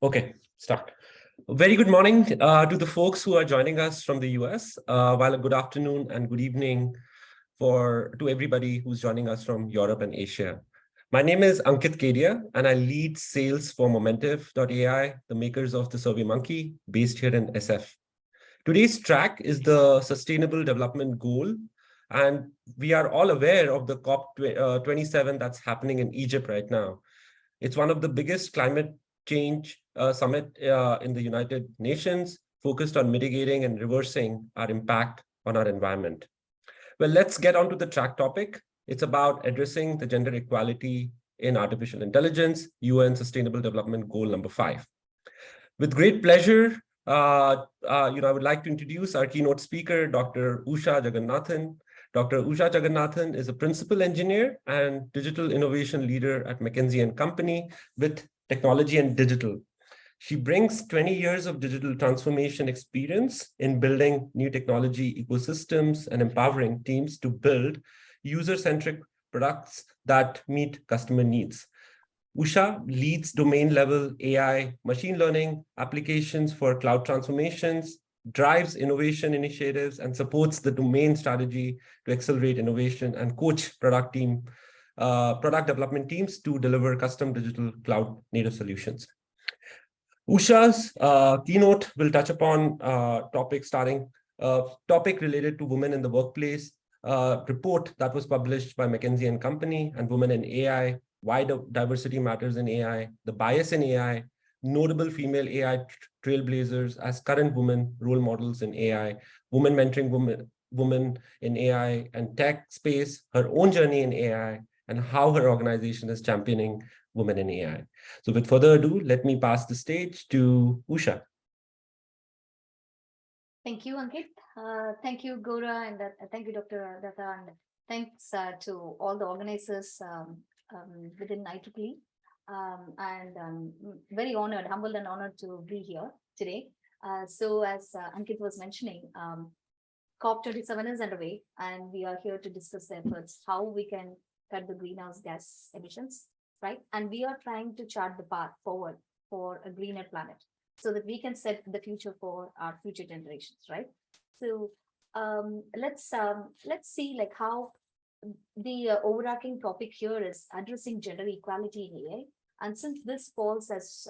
Okay, start. Very good morning to the folks who are joining us from the US, while a good afternoon and good evening to everybody who's joining us from Europe and Asia. My name is Ankit Kedia, and I lead sales for Momentive.ai, the makers of the SurveyMonkey, based here in SF. Today's track is the Sustainable Development Goal, and we are all aware of the COP27 that's happening in Egypt right now. It's one of the biggest climate change summit in the United Nations, focused on mitigating and reversing our impact on our environment. Well, let's get on to the track topic. It's about addressing the gender equality in artificial intelligence, UN Sustainable Development Goal number 5. With great pleasure, I would like to introduce our keynote speaker, Dr. Usha Jagannathan. Dr. Usha Jagannathan is a principal engineer and digital innovation leader at McKinsey & Company with technology and digital. She brings 20 years of digital transformation experience in building new technology ecosystems and empowering teams to build user-centric products that meet customer needs. Usha leads domain-level AI machine learning applications for cloud transformations, drives innovation initiatives, and supports the domain strategy to accelerate innovation and coach product development teams to deliver custom digital cloud native solutions. Usha's keynote will touch upon topic related to women in the workplace, report that was published by McKinsey & Company and Women in AI, why diversity matters in AI, the bias in AI, notable female AI trailblazers as current women role models in AI, women mentoring women in AI and tech space, her own journey in AI, and how her organization is championing women in AI. So with further ado, let me pass the stage to Usha. Thank you, Ankit. Thank you, Gora, and thank you, Dr. Datta, and thanks to all the organizers within IEEE. I'm very honored, humbled and honored to be here today. So as Ankit was mentioning, COP27 is underway, and we are here to discuss the efforts, how we can cut the greenhouse gas emissions, right? And we are trying to chart the path forward for a greener planet so that we can set the future for our future generations, right? So let's see like how the overarching topic here is addressing gender equality in AI. And since this falls as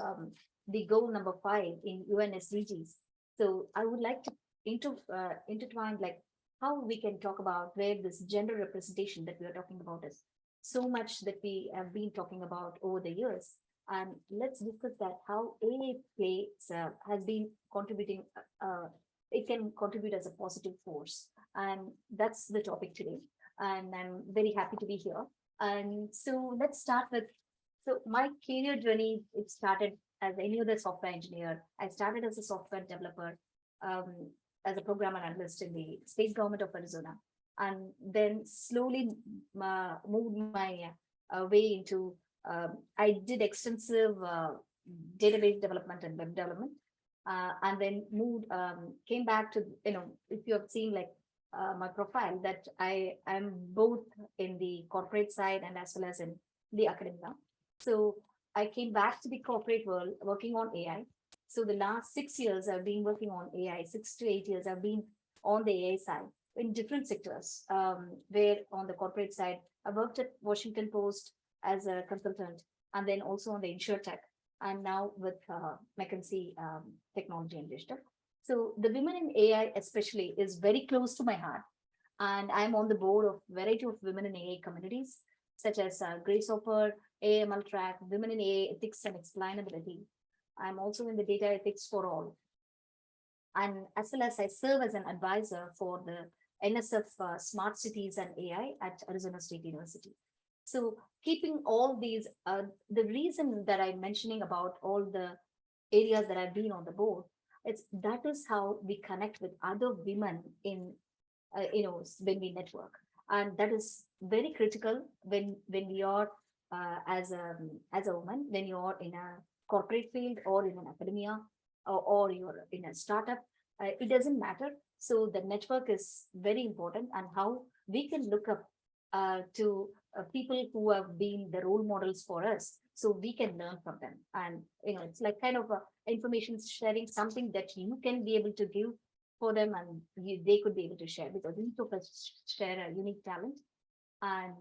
the goal number 5 in UN SDGs, so I would like to intertwine like how we can talk about where this gender representation that we are talking about is so much that we have been talking about over the years. And let's discuss that how AI has been contributing, it can contribute as a positive force. And that's the topic today. And I'm very happy to be here. And so let's start with, so my career journey, it started as any other software engineer. I started as a software developer, as a programmer analyst in the state government of Arizona, and then slowly moved my way into, I did extensive database development and web development, and then came back to, if you have seen like my profile, that I am both in the corporate side and as well as in the academia. So I came back to the corporate world working on AI. So the last 6 years I've been working on AI, 6 to 8 years I've been on the AI side in different sectors, where on the corporate side, I worked at Washington Post as a consultant, and then also on the InsurTech, and now with McKinsey Technology and Digital. So the women in AI especially is very close to my heart. And I'm on the board of a variety of women in AI communities, such as Grace Hopper, AML Track, Women in AI Ethics and Explainability. I'm also in the Data Ethics for All. And as well as I serve as an advisor for the NSF Smart Cities and AI at Arizona State University. So keeping all these, the reason that I'm mentioning about all the areas that I've been on the board, that is how we connect with other women in, when we network. And that is very critical when we are as a woman, when you are in a corporate field or in an academia or you're in a startup, it doesn't matter. So the network is very important, and how we can look up to people who have been the role models for us, so we can learn from them. And it's like kind of information sharing, something that you can be able to give for them, and they could be able to share, because each of us share a unique talent. And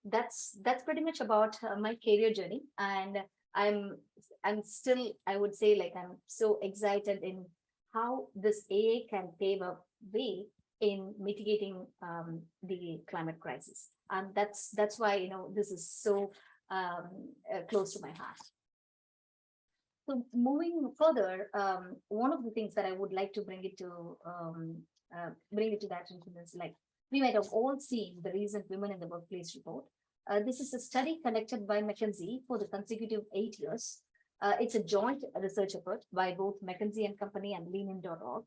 that's pretty much about my career journey. And i'm I'm still, I would say, like, I'm so excited in how this AA can pave a way in mitigating the climate crisis. And that's why this is so close to my heart. So moving further, one of the things that I would like to bring it to that attention is, like, we might have all seen the recent Women in the Workplace report. This is a study conducted by McKinsey for the consecutive 8 years. It's a joint research effort by both McKinsey and Company and leanin.org.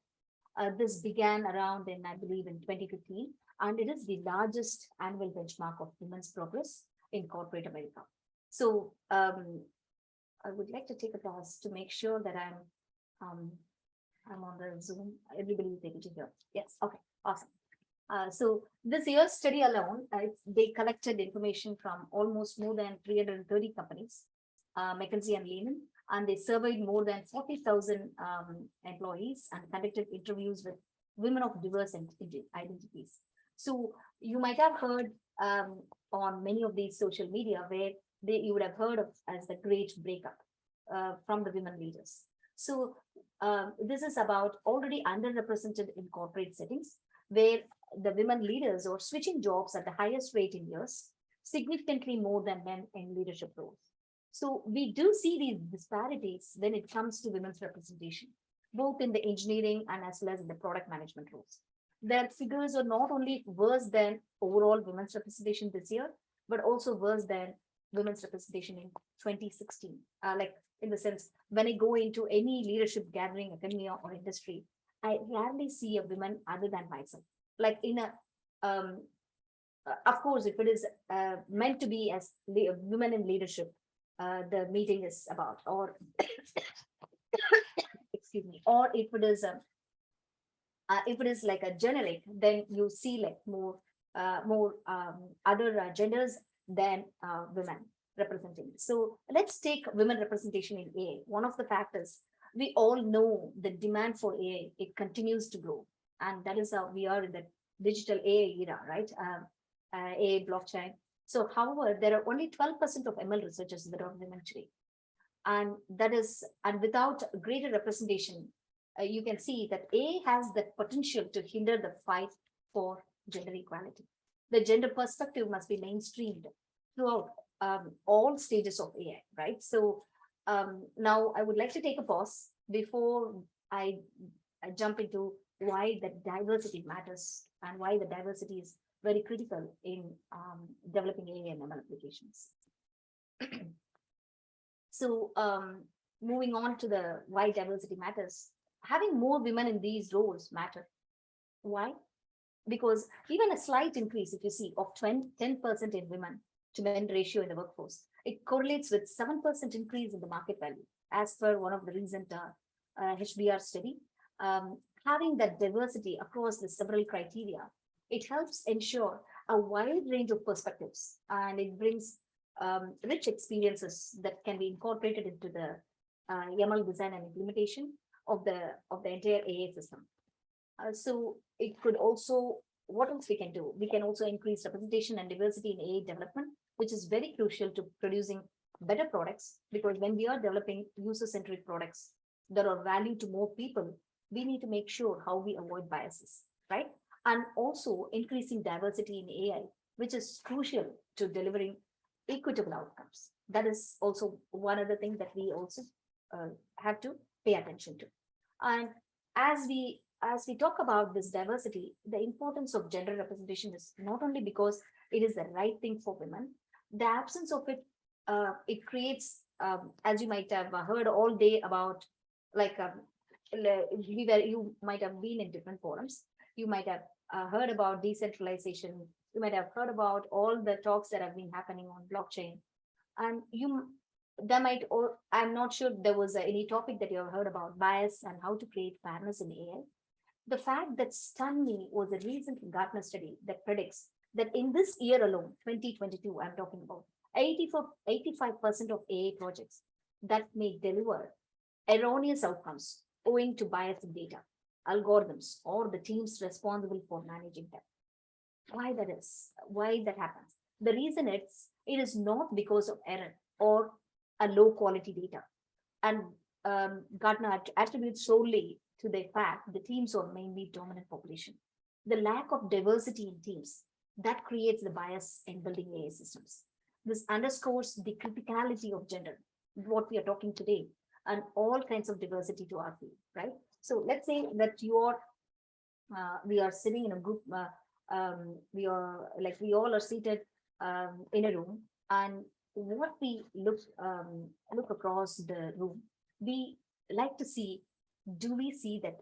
This began around I believe, in 2015, and it is the largest annual benchmark of women's progress in corporate America. So I would like to take a pause to make sure that I'm on the Zoom. Everybody is able to hear. Yes. Okay. Awesome. So this year's study alone, they collected information from almost more than 330 companies, McKinsey and Lehman, and they surveyed more than 40,000 employees and conducted interviews with women of diverse identities. So you might have heard on many of these social media where you would have heard of as the great breakup from the women leaders. So this is about already underrepresented in corporate settings, where the women leaders are switching jobs at the highest rate in years, significantly more than men in leadership roles. So we do see these disparities when it comes to women's representation, both in the engineering and as well as in the product management roles. Their figures are not only worse than overall women's representation this year, but also worse than women's representation in 2016. Like, in the sense, when I go into any leadership gathering, academia or industry, I rarely see a woman other than myself. Like, in a of course, if it is meant to be as women in leadership, the meeting is about, or excuse me, or if it is like a generic, then you see like more other genders than women representing. So let's take women representation in AA. One of the factors, we all know the demand for AA, it continues to grow. And that is how we are in the digital AA era, right? AA blockchain. So however, there are only 12% of ML researchers that are women today. And without greater representation, you can see that A has the potential to hinder the fight for gender equality. The gender perspective must be mainstreamed throughout all stages of AI, right? So now I would like to take a pause before I jump into why the diversity matters and why the diversity is very critical in developing AI and ML applications. So moving on to the why diversity matters, having more women in these roles matter. Why? Because even a slight increase, if you see, of 10% in women to men ratio in the workforce, it correlates with 7% increase in the market value, as per one of the recent HBR study. Having that diversity across the several criteria, it helps ensure a wide range of perspectives, and it brings rich experiences that can be incorporated into the YAML design and implementation of the entire AA system. So it could also, what else we can do? We can also increase representation and diversity in AA development, which is very crucial to producing better products, because when we are developing user-centric products that are value to more people, we need to make sure how we avoid biases, right? And also increasing diversity in AI, which is crucial to delivering equitable outcomes. That is also one other thing that we also have to pay attention to. And as we talk about this diversity, the importance of gender representation is not only because it is the right thing for women. The absence of it, it creates, as you might have heard all day about, like, you might have been in different forums. You might have heard about decentralization. You might have heard about all the talks that have been happening on blockchain. And I'm not sure there was any topic that you have heard about bias and how to create fairness in AI. The fact that stunned me was a recent Gartner study that predicts that in this year alone, 2022, I'm talking about 85% of AI projects that may deliver erroneous outcomes owing to bias in data, algorithms, or the teams responsible for managing them. Why that is? Why that happens? The reason it is not because of error or a low quality data. And Gartner attributes solely to the fact the teams are mainly dominant population. The lack of diversity in teams that creates the bias in building AI systems. This underscores the criticality of gender, what we are talking today, and all kinds of diversity to our field, right? So let's say that we are sitting in a group, we all are seated in a room, and what we look across the room, we like to see, do we see that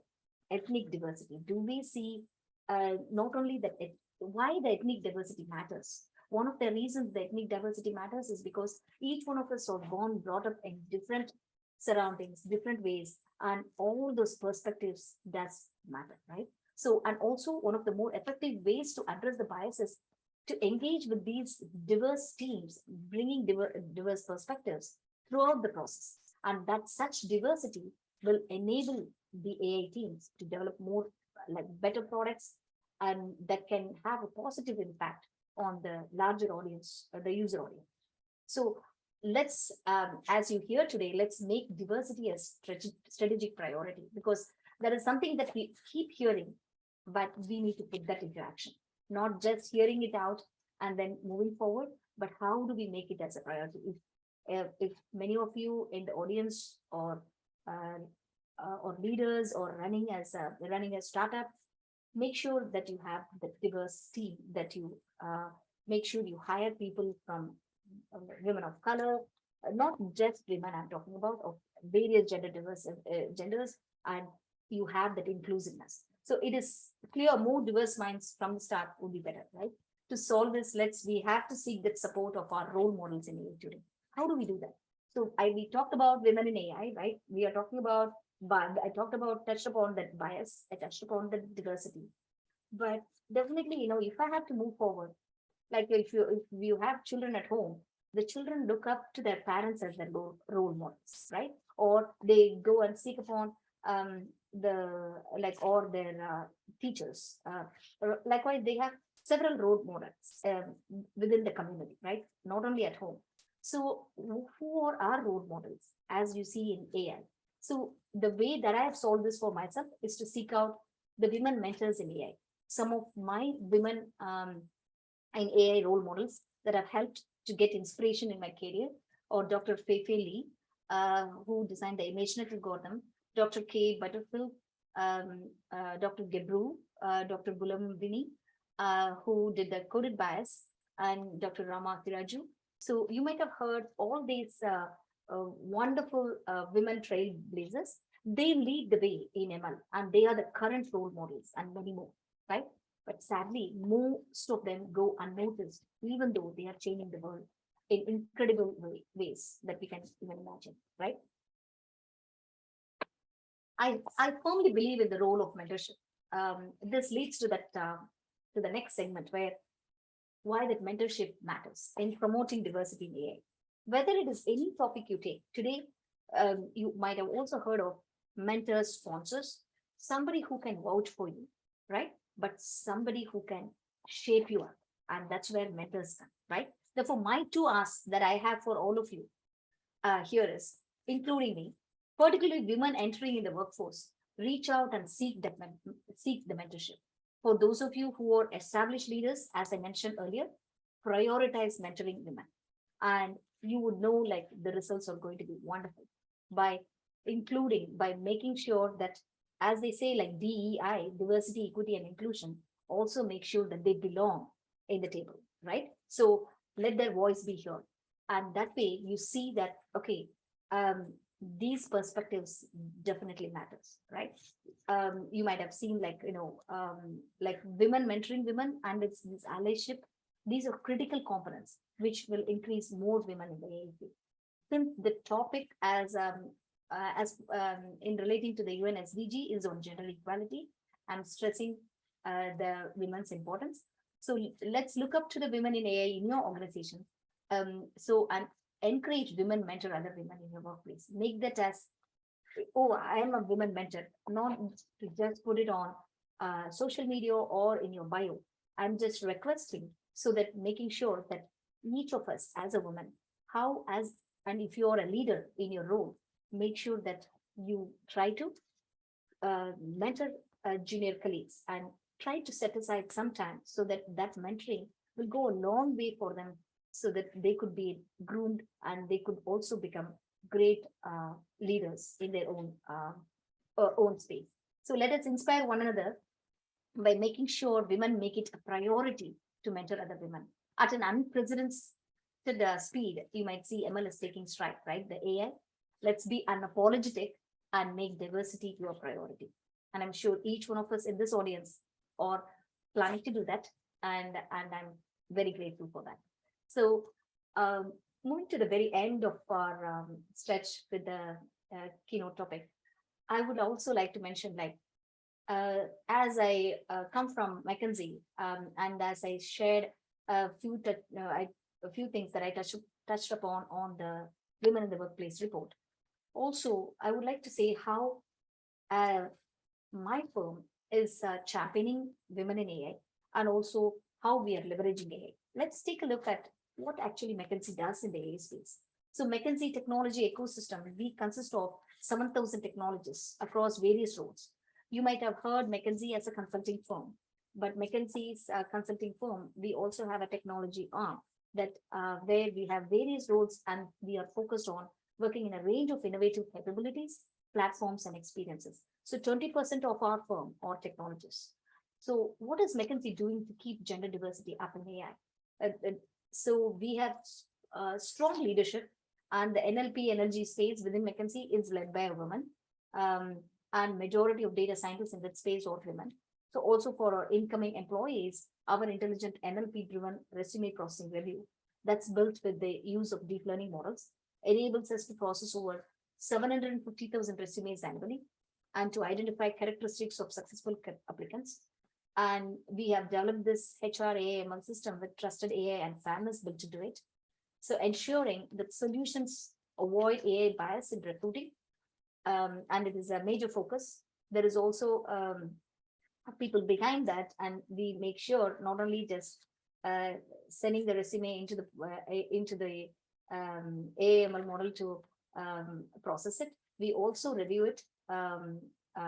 ethnic diversity? Do we see not only that, why the ethnic diversity matters? One of the reasons the ethnic diversity matters is because each one of us are born, brought up in different surroundings, different ways, and all those perspectives does matter, right? So, and also one of the more effective ways to address the biases to engage with these diverse teams, bringing diverse perspectives throughout the process. And that such diversity will enable the AI teams to develop more like better products, and that can have a positive impact on the larger audience, or the user audience. So let's, as you hear today, let's make diversity a strategic priority, because that is something that we keep hearing, but we need to put that into action, not just hearing it out and then moving forward, but how do we make it as a priority? If many of you in the audience or leaders or running a startup, make sure that you have the diverse team, that you make sure you hire people from women of color, not just women, I'm talking about of various gender diverse genders, and you have that inclusiveness. So it is clear more diverse minds from the start would be better, right? To solve this, we have to seek the support of our role models in AI today. How do we do that? So we talked about women in AI, right? We are talking about, but touched upon that bias, I touched upon the diversity. But definitely, if I have to move forward, like if you have children at home, the children look up to their parents as their role models, right? Or they go and seek upon or their teachers. Likewise, they have several role models within the community, right? Not only at home. So who are our role models, as you see in AI? So the way that I have solved this for myself is to seek out the women mentors in AI. Some of my women in AI role models that have helped to get inspiration in my career, or Dr. Fei Lee, who designed the ImageNet algorithm, Dr. K. Butterfield, Dr. Gebru, Dr. Bulam Vini, who did the coded bias, and Dr. Rama Tiraju. So you might have heard all these wonderful women trailblazers. They lead the way in ML, and they are the current role models, and many more, right? But sadly, most of them go unnoticed, even though they are changing the world in incredible ways that we can even imagine, right? I firmly believe in the role of mentorship. This leads to that to the next segment, where why that mentorship matters in promoting diversity in AI. Whether it is any topic you take today, you might have also heard of mentors, sponsors, somebody who can vouch for you, right? But somebody who can shape you up, and that's where mentors come, right? Therefore, my two asks that I have for all of you here is, including me, particularly women entering in the workforce, reach out and seek the mentorship. For those of you who are established leaders, as I mentioned earlier, prioritize mentoring women, and you would know like the results are going to be wonderful by making sure that, as they say, like DEI, diversity, equity, and inclusion, also make sure that they belong in the table, right? So let their voice be heard. And that way you see that, okay, these perspectives definitely matters, right? You might have seen like women mentoring women, and it's this allyship. These are critical components which will increase more women in the AI field. Since the topic as in relating to the UN SDG is on gender equality, I'm stressing the women's importance. So let's look up to the women in AI in your organization. And encourage women mentor other women in your workplace. Make that as, oh, I am a women mentor, not to just put it on social media or in your bio. I'm just requesting, so that making sure that each of us as a woman, and if you're a leader in your role, make sure that you try to mentor junior colleagues and try to set aside some time so that that mentoring will go a long way for them, so that they could be groomed and they could also become great leaders in their own space. So let us inspire one another by making sure women make it a priority to mentor other women. At an unprecedented speed, you might see ML is taking stride, right? The AI. Let's be unapologetic and make diversity your priority. And I'm sure each one of us in this audience are planning to do that. And I'm very grateful for that. So moving to the very end of our stretch with the keynote topic, I would also like to mention, like, as I come from McKinsey, and as I shared a few things that I touched upon on the Women in the Workplace report. Also, I would like to say how my firm is championing women in AI, and also how we are leveraging AI. Let's take a look at what actually McKinsey does in the AI space. So McKinsey technology ecosystem, we consist of 7,000 technologists across various roles. You might have heard McKinsey as a consulting firm, but McKinsey's consulting firm, we also have a technology arm that where we have various roles, and we are focused on working in a range of innovative capabilities, platforms, and experiences. So 20% of our firm are technologists. So what is McKinsey doing to keep gender diversity up in AI? So we have strong leadership, and the NLP energy space within McKinsey is led by a woman, and majority of data scientists in that space are women. So also for our incoming employees, our intelligent NLP-driven resume processing review that's built with the use of deep learning models enables us to process over 750,000 resumes annually and to identify characteristics of successful applicants. And we have developed this HR AI/ML system with trusted AI and fairness built into it. So ensuring that solutions avoid AI bias in recruiting, and it is a major focus. There is also people behind that, and we make sure not only just sending the resume into the AI/ML model to process it, we also review it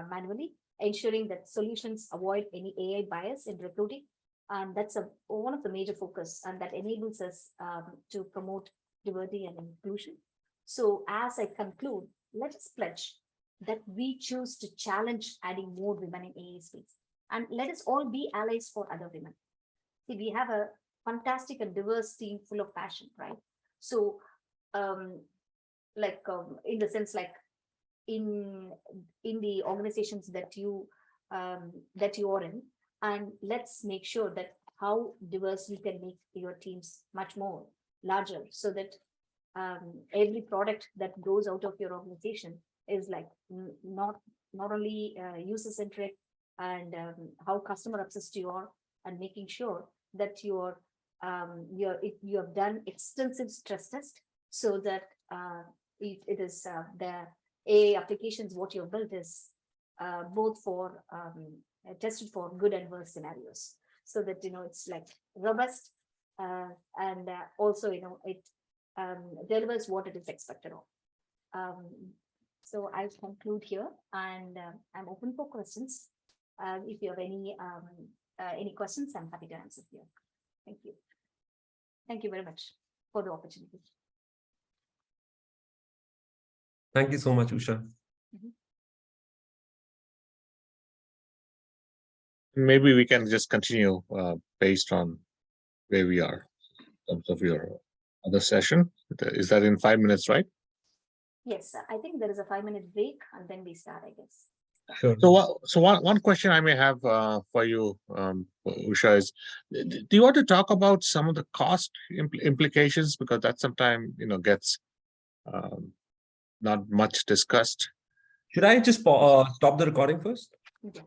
manually, ensuring that solutions avoid any AI bias in recruiting. And that's one of the major focus, and that enables us to promote diversity and inclusion. So as I conclude, let us pledge that we choose to challenge adding more women in AA space, and let us all be allies for other women. See, we have a fantastic and diverse team full of passion, right? So in the sense, like in the organizations that you are in, and let's make sure that how diverse we can make your teams much more larger, so that every product that grows out of your organization is like not only user-centric, and how customer obsessed you are, and making sure that you have done extensive stress test, so that it is the AI applications what you have built is both for tested for good and worse scenarios, so that it's like robust, and also it delivers what it is expected of. So I'll conclude here, and I'm open for questions. If you have any questions, I'm happy to answer here. Thank you. Thank you very much for the opportunity. Thank you so much, Usha. Maybe we can just continue based on where we are in terms of your other session. Is that in 5 minutes, right? Yes, I think there is a 5-minute break, and then we start, I guess. Sure. So one question I may have for you, Usha, is: do you want to talk about some of the cost implications, because that sometimes gets not much discussed? Should I just stop the recording first? Yeah.